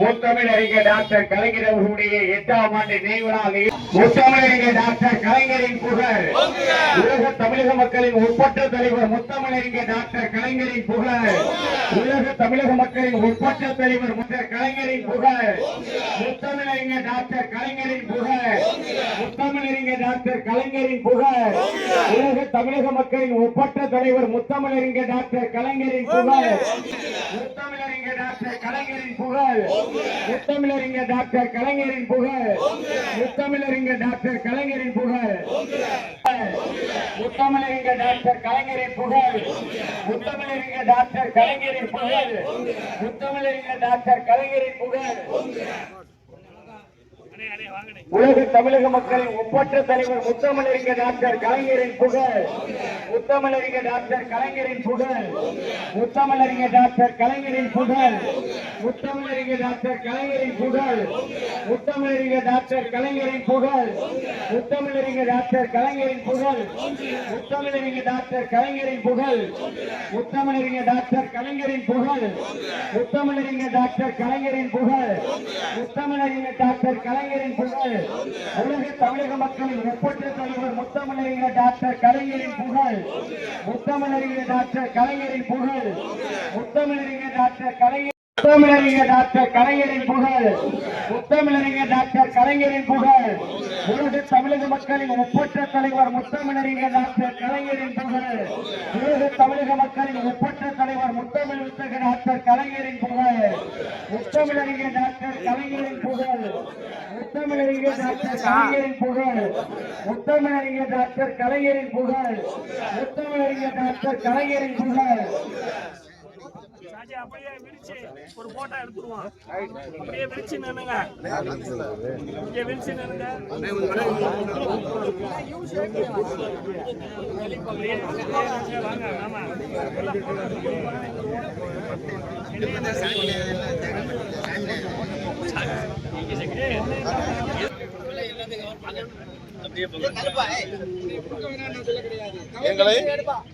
முத்தமிழறிஞர் டாக்டர் கலைஞர் அவர்களுடைய 8ஆம் ஆண்டு நினைவு நாளில் முத்தமிழறிஞர் டாக்டர் கலைஞரின் புகழ் உலக தமிழக மக்களின் ஒப்பற்ற தலைவர் முத்தமிழறிஞர் டாக்டர் கலைஞரின் புகழ் உலக தமிழக மக்களின் ஒப்பற்ற தலைவர் கலைஞரின் புகழ் முத்தமிழறிஞர் டாக்டர் கலைஞரின் புகழ் முத்தமிழறிஞர் டாக்டர் கலைஞரின் புகழ் உலக தமிழக மக்களின் ஒப்பற்ற தலைவர் முத்தமிழறிஞர் டாக்டர் கலைஞரின் புகழ் முத்தமிழறிஞர் டாக்டர் கலைஞரின் புகழ் முத்தமிழறிஞர் டாக்டர் கலைஞரின் புகழ் முத்தமிழறிஞர் டாக்டர் கலைஞரின் புகழ் முத்தமிழறிஞர் டாக்டர் கலைஞரின் புகழ் முத்தமிழறிஞர் டாக்டர் கலைஞரின் புகழ் முத்தமிழறிஞர் டாக்டர் கலைஞரின் புகழ் உலக தமிழக மக்களின் ஒப்பற்ற தலைவர் முத்தமிழறிஞர் டாக்டர் கலைஞரின் புகழ் முத்தமிழறிஞர் டாக்டர் கலைஞரின் புகழ் முத்தமிழறிஞர் டாக்டர் கலைஞரின் புகழ் முத்தமிழறிஞர் டாக்டர் கலைஞரின் புகழ் முத்தமிழறிஞர் டாக்டர் கலைஞரின் புகழ் முத்தமிழறிஞர் டாக்டர் கலைஞரின் புகழ் முத்தமிழறிஞர் டாக்டர் கலைஞரின் புகழ் முத்தமிழறிஞர் டாக்டர் கலைஞரின் புகழ் முத்தமிழறிஞர் டாக்டர் கலைஞரின் புகழ் முத்தமிழறிஞர் டாக்டர் கலைஞரின் புகழ் உலக தமிழக மக்களின் ஒப்பற்ற தலைவர் முத்தமிழறிஞர் டாக்டர் கலைஞரின் புகழ் முத்தமிழறிஞர் டாக்டர் கலைஞரின் புகழ் முத்தமிழறிஞர் டாக்டர் கலைஞர் முத்தமிழறிஞர் டாக்டர் கலைஞரின் புகழ் முத்தமிழறிஞர் டாக்டர் கலைஞரின் புகழ் உலக தமிழக மக்களின் ஒப்பற்ற தலைவர் முத்தமிழறிஞர் டாக்டர் கலைஞரின் புகழ் உலக தமிழக மக்களின் ஒப்பற்ற தலைவர் முத்தமிழ் டாக்டர் கலைஞரின் புகழ் முத்தமிழறிஞர் டாக்டர் கலைஞரின் புகழ் முத்தமிழறிஞர் டாக்டர் கலைஞரின் புகழ் முத்தமிழறிஞர் டாக்டர் கலைஞரின் புகழ் முத்தமிழறிஞர் டாக்டர் கலைஞரின் புகழ் அப்படியே விரிச்சு ஒரு போட்டோ எடுத்துருவோம். அப்படியே விரிச்சு நின்னுங்க, இங்க விரிச்சு நின்னுங்க. வாங்க ஆமா எங்களை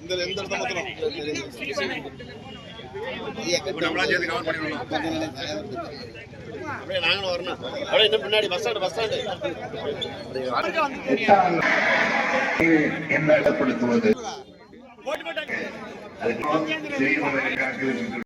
இந்த எந்த நம்மளா சேர்ந்து கவர் பண்ணிடணும். அப்படியே நாங்களும் வரணும். அப்படியே இன்னும் பின்னாடி பஸ் ஸ்டாண்டு என்ன ஏற்படுத்துவது